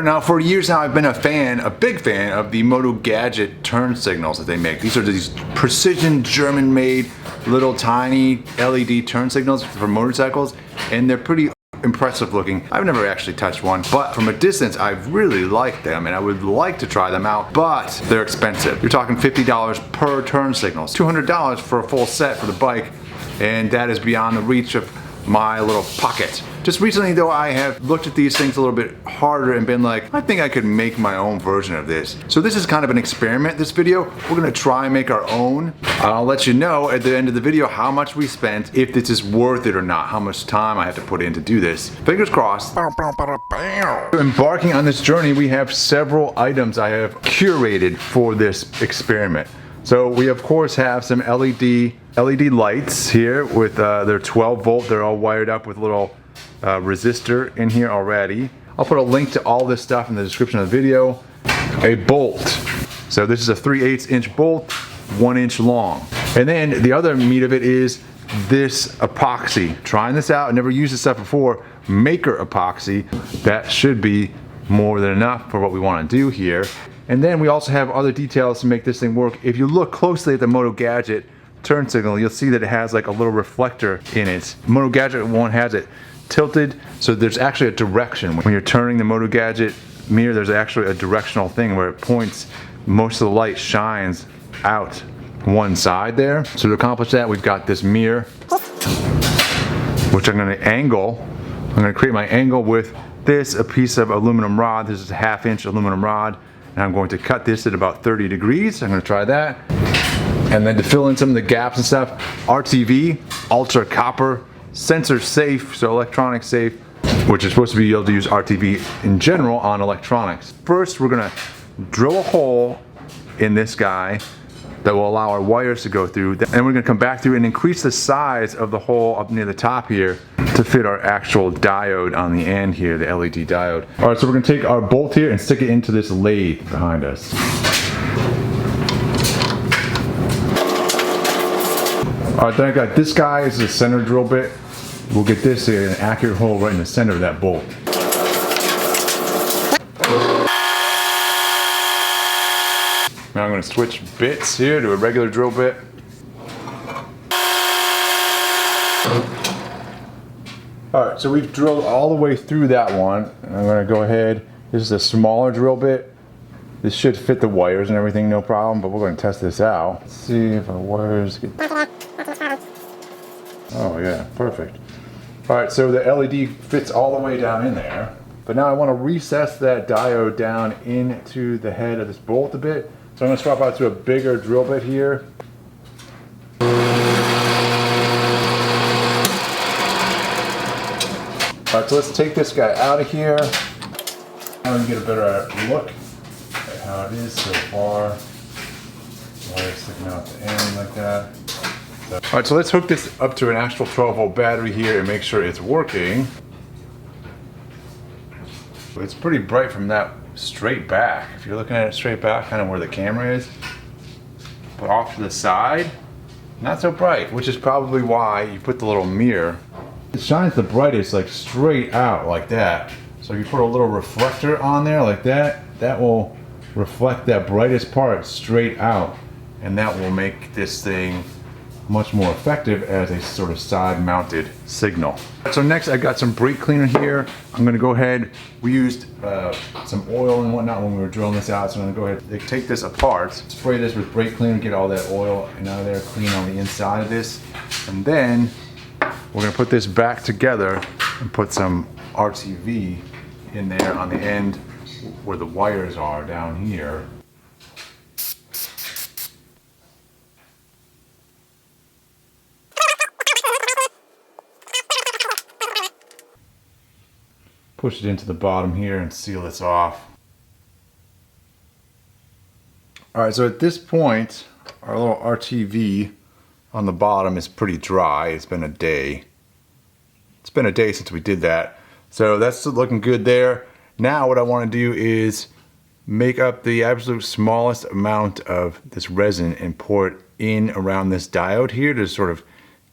Now, for years now, I've been a big fan of the Motogadget turn signals that they make. These are these precision German-made little tiny LED turn signals for motorcycles, and they're pretty impressive looking. I've never actually touched one, but from a distance, I really like them, and I would like to try them out, but they're expensive. You're talking $50 per turn signals, $200 for a full set for the bike, and that is beyond the reach of my little pocket. Just recently though, I have looked at these things a little bit harder and been like, I think I could make my own version of this. So this is kind of an experiment, this video. We're gonna try and make our own. I'll let you know at the end of the video how much we spent, if this is worth it or not, how much time I have to put in to do this. Fingers crossed. Embarking on this journey, we have several items I have curated for this experiment. So we of course have some LED lights here with they're 12 volt. They're all wired up with a little resistor in here already. I'll put a link to all this stuff in the description of the video. A bolt. So this is a 3/8 inch bolt, 1 inch long. And then the other meat of it is this epoxy. Trying this out, I never used this stuff before. Maker epoxy. That should be more than enough for what we want to do here. And then we also have other details to make this thing work. If you look closely at the Motogadget turn signal, you'll see that it has like a little reflector in it. Motogadget one has it tilted, so there's actually a direction. When you're turning the Motogadget mirror, there's actually a directional thing where it points, most of the light shines out one side there. So to accomplish that, we've got this mirror, which I'm gonna angle. I'm gonna create my angle with this, a piece of aluminum rod. This is a 1/2 inch aluminum rod. And I'm going to cut this at about 30 degrees. I'm gonna try that. And then to fill in some of the gaps and stuff, RTV, ultra copper, sensor safe, so electronic safe, which is supposed to be able to use RTV in general on electronics. First, we're gonna drill a hole in this guy that will allow our wires to go through. And we're gonna come back through and increase the size of the hole up near the top here to fit our actual diode on the end here, the LED diode. All right, so we're gonna take our bolt here and stick it into this lathe behind us. All right, then I got this guy as the center drill bit. We'll get this in an accurate hole right in the center of that bolt. Now I'm going to switch bits here to a regular drill bit. Alright, so we've drilled all the way through that one. And I'm going to go ahead, this is a smaller drill bit. This should fit the wires and everything, no problem, but we're going to test this out. Let's see if our wires get... Oh yeah, perfect. Alright, so the LED fits all the way down in there. But now I want to recess that diode down into the head of this bolt a bit. So I'm going to swap out to a bigger drill bit here. Alright, so let's take this guy out of here. Now we can get a better look at how it is so far. Wire sticking out the end like that. Alright, so let's hook this up to an actual 12 volt battery here and make sure it's working. It's pretty bright from that straight back. If you're looking at it straight back, kind of where the camera is. But off to the side, not so bright, which is probably why you put the little mirror. It shines the brightest like straight out like that. So if you put a little reflector on there like that, that will reflect that brightest part straight out. And that will make this thing much more effective as a sort of side mounted signal. So next I got some brake cleaner here. I'm going to go ahead, we used some oil and whatnot when we were drilling this out, so I'm going to go ahead, take this apart, spray this with brake cleaner, get all that oil and out of there, clean on the inside of this, and then we're going to put this back together and put some RTV in there on the end where the wires are down here. Push it into the bottom here and seal this off. Alright, so at this point, our little RTV on the bottom is pretty dry. It's been a day. It's been a day since we did that. So that's looking good there. Now what I want to do is make up the absolute smallest amount of this resin and pour it in around this diode here to sort of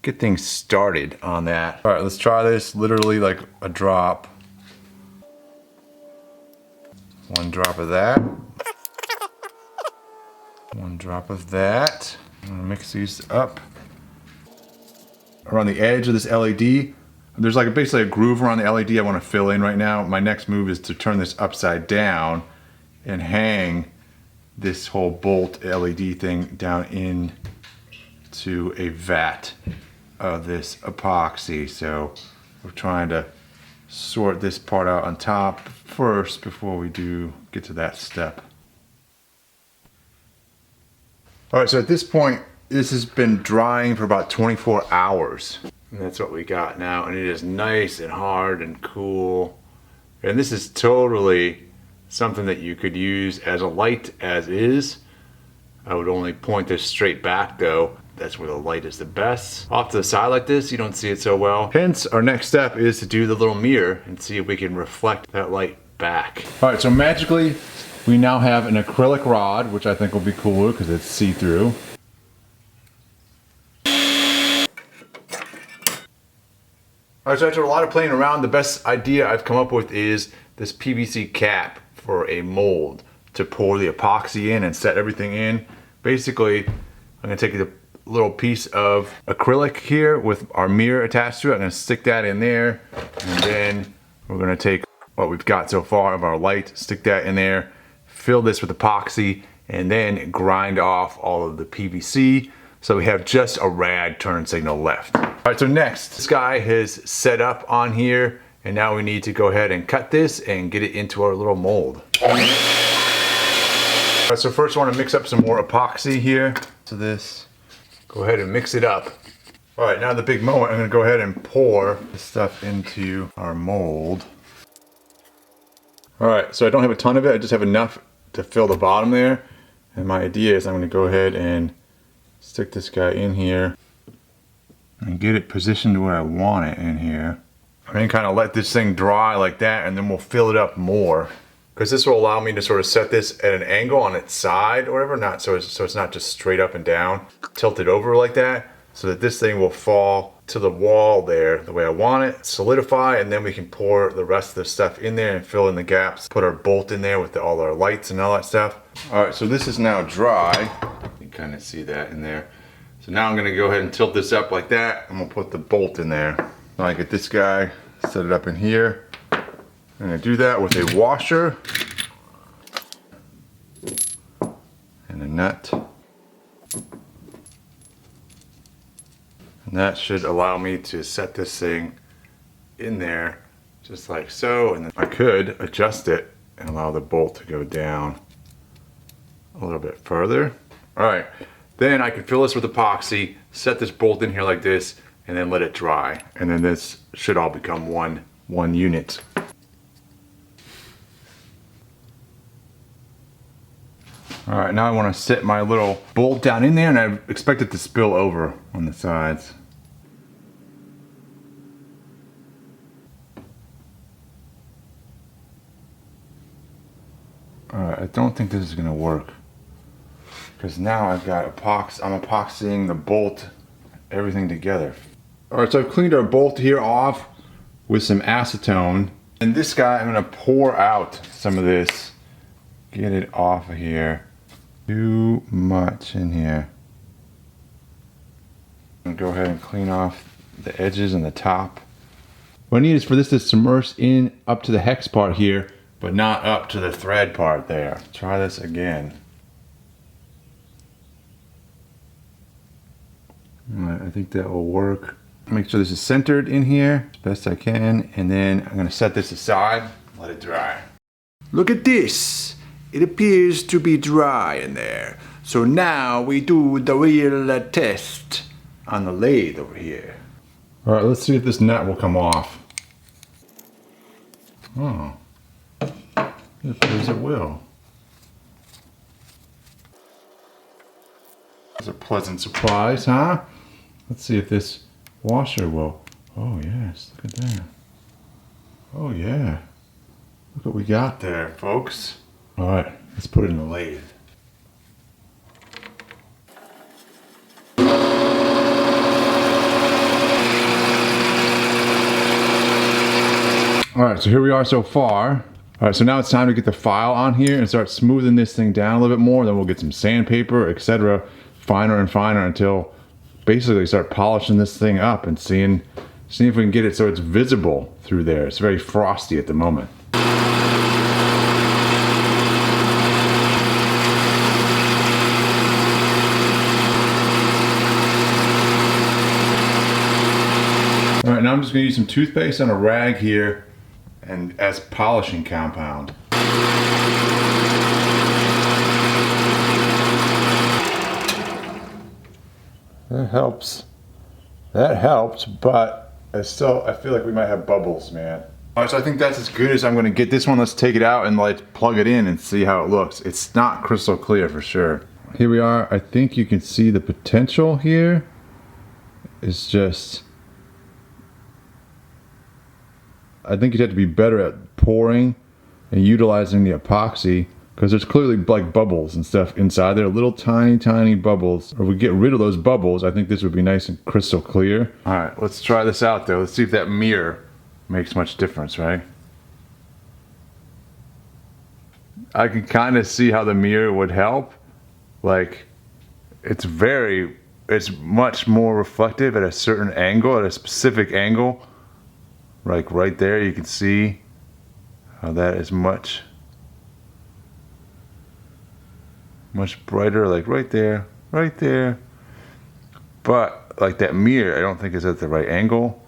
get things started on that. Alright, let's try this, literally like a drop. One drop of that. One drop of that. I'm gonna mix these up. Around the edge of this LED, there's like basically a groove around the LED I want to fill in right now. My next move is to turn this upside down and hang this whole bolt LED thing down in to a vat of this epoxy. So we're trying to sort this part out on top first before we do get to that step. All right, so at this point, this has been drying for about 24 hours. And that's what we got now. And it is nice and hard and cool. And this is totally something that you could use as a light as is. I would only point this straight back though. That's where the light is the best. Off to the side like this, you don't see it so well. Hence, our next step is to do the little mirror and see if we can reflect that light back. All right, so magically, we now have an acrylic rod, which I think will be cooler because it's see-through. All right, so after a lot of playing around, the best idea I've come up with is this PVC cap for a mold to pour the epoxy in and set everything in. Basically, I'm gonna take a little piece of acrylic here with our mirror attached to it. I'm gonna stick that in there, and then we're gonna take what we've got so far of our light, stick that in there, fill this with epoxy, and then grind off all of the PVC so we have just a rad turn signal left. All right, so next, this guy has set up on here, and now we need to go ahead and cut this and get it into our little mold. All right, so first I want to mix up some more epoxy here to this. Go ahead and mix it up. All right, now the big moment, I'm gonna go ahead and pour this stuff into our mold. All right, so I don't have a ton of it, I just have enough to fill the bottom there. And my idea is I'm gonna go ahead and stick this guy in here and get it positioned where I want it in here. I'm gonna kind of let this thing dry like that, and then we'll fill it up more. Because this will allow me to sort of set this at an angle on its side or whatever, not so it's not just straight up and down, tilt it over like that, so that this thing will fall to the wall there the way I want it, solidify, and then we can pour the rest of the stuff in there and fill in the gaps, put our bolt in there with all our lights and all that stuff. All right, so this is now dry. You can kind of see that in there. So now I'm gonna go ahead and tilt this up like that, and we'll put the bolt in there. Now I get this guy, set it up in here. I'm gonna do that with a washer and a nut. And that should allow me to set this thing in there just like so. And then I could adjust it and allow the bolt to go down a little bit further. All right, then I can fill this with epoxy, set this bolt in here like this, and then let it dry. And then this should all become one unit. All right, now I want to set my little bolt down in there, and I expect it to spill over on the sides. All right, I don't think this is gonna work, because now I've got I'm epoxying the bolt, everything together. All right, so I've cleaned our bolt here off with some acetone, and this guy I'm gonna pour out some of this, get it off of here. Too much in here. I'm gonna go ahead and clean off the edges and the top. What I need is for this to submerge in up to the hex part here, but not up to the thread part there. Try this again. All right, I think that will work. Make sure this is centered in here as best I can, and then I'm gonna set this aside, let it dry. Look at this. It appears to be dry in there. So now we do the real test on the lathe over here. All right, let's see if this nut will come off. Oh, it appears it will. That's a pleasant surprise, huh? Let's see if this washer will. Oh yes, look at that. Oh yeah. Look what we got there, folks. All right, let's put it in the lathe. All right, so here we are so far. All right, so now it's time to get the file on here and start smoothing this thing down a little bit more. Then we'll get some sandpaper, etc., finer and finer until basically start polishing this thing up and seeing if we can get it so it's visible through there. It's very frosty at the moment. All right, now I'm just gonna use some toothpaste on a rag here and as polishing compound. That helps. That helped, but I feel like we might have bubbles, man. All right, so I think that's as good as I'm gonna get this one. Let's take it out and like plug it in and see how it looks. It's not crystal clear for sure. Here we are. I think you can see the potential here. It's just, I think you'd have to be better at pouring and utilizing the epoxy because there's clearly like bubbles and stuff inside there, little tiny bubbles. Or if we get rid of those bubbles, I think this would be nice and crystal clear. All right, let's try this out though. Let's see if that mirror makes much difference, right? I can kind of see how the mirror would help. Like, it's much more reflective at a certain angle, at a specific angle. Like right there, you can see how that is much brighter, like right there. But like that mirror, I don't think is at the right angle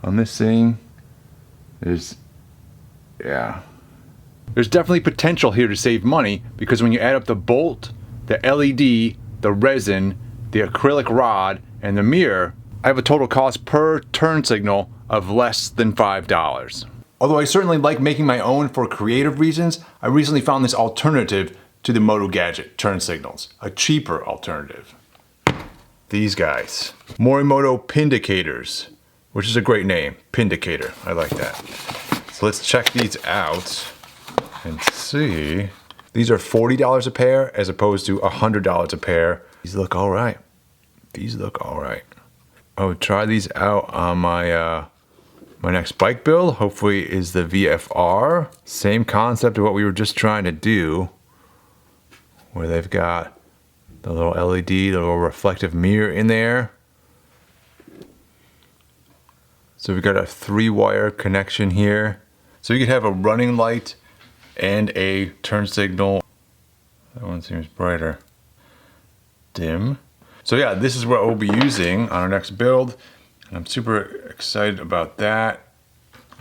on this thing. There's definitely potential here to save money because when you add up the bolt, the LED, the resin, the acrylic rod, and the mirror, I have a total cost per turn signal of less than $5. Although I certainly like making my own for creative reasons, I recently found this alternative to the Motogadget turn signals, a cheaper alternative. These guys, Morimoto Pindicators, which is a great name, Pindicator, I like that. So let's check these out and see. These are $40 a pair as opposed to $100 a pair. These look all right. I would try these out on my my next bike build, hopefully, is the VFR. Same concept of what we were just trying to do, where they've got the little LED, the little reflective mirror in there. So we've got a 3-wire connection here. So you could have a running light and a turn signal. That one seems brighter. Dim. So yeah, this is what we'll be using on our next build. And I'm super excited about that.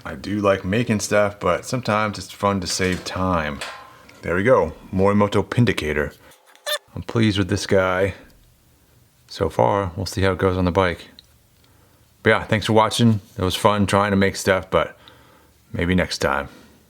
I do like making stuff, but sometimes it's fun to save time. There we go, Morimoto Pindicator. I'm pleased with this guy so far. We'll see how it goes on the bike. But yeah, thanks for watching. It was fun trying to make stuff, but maybe next time.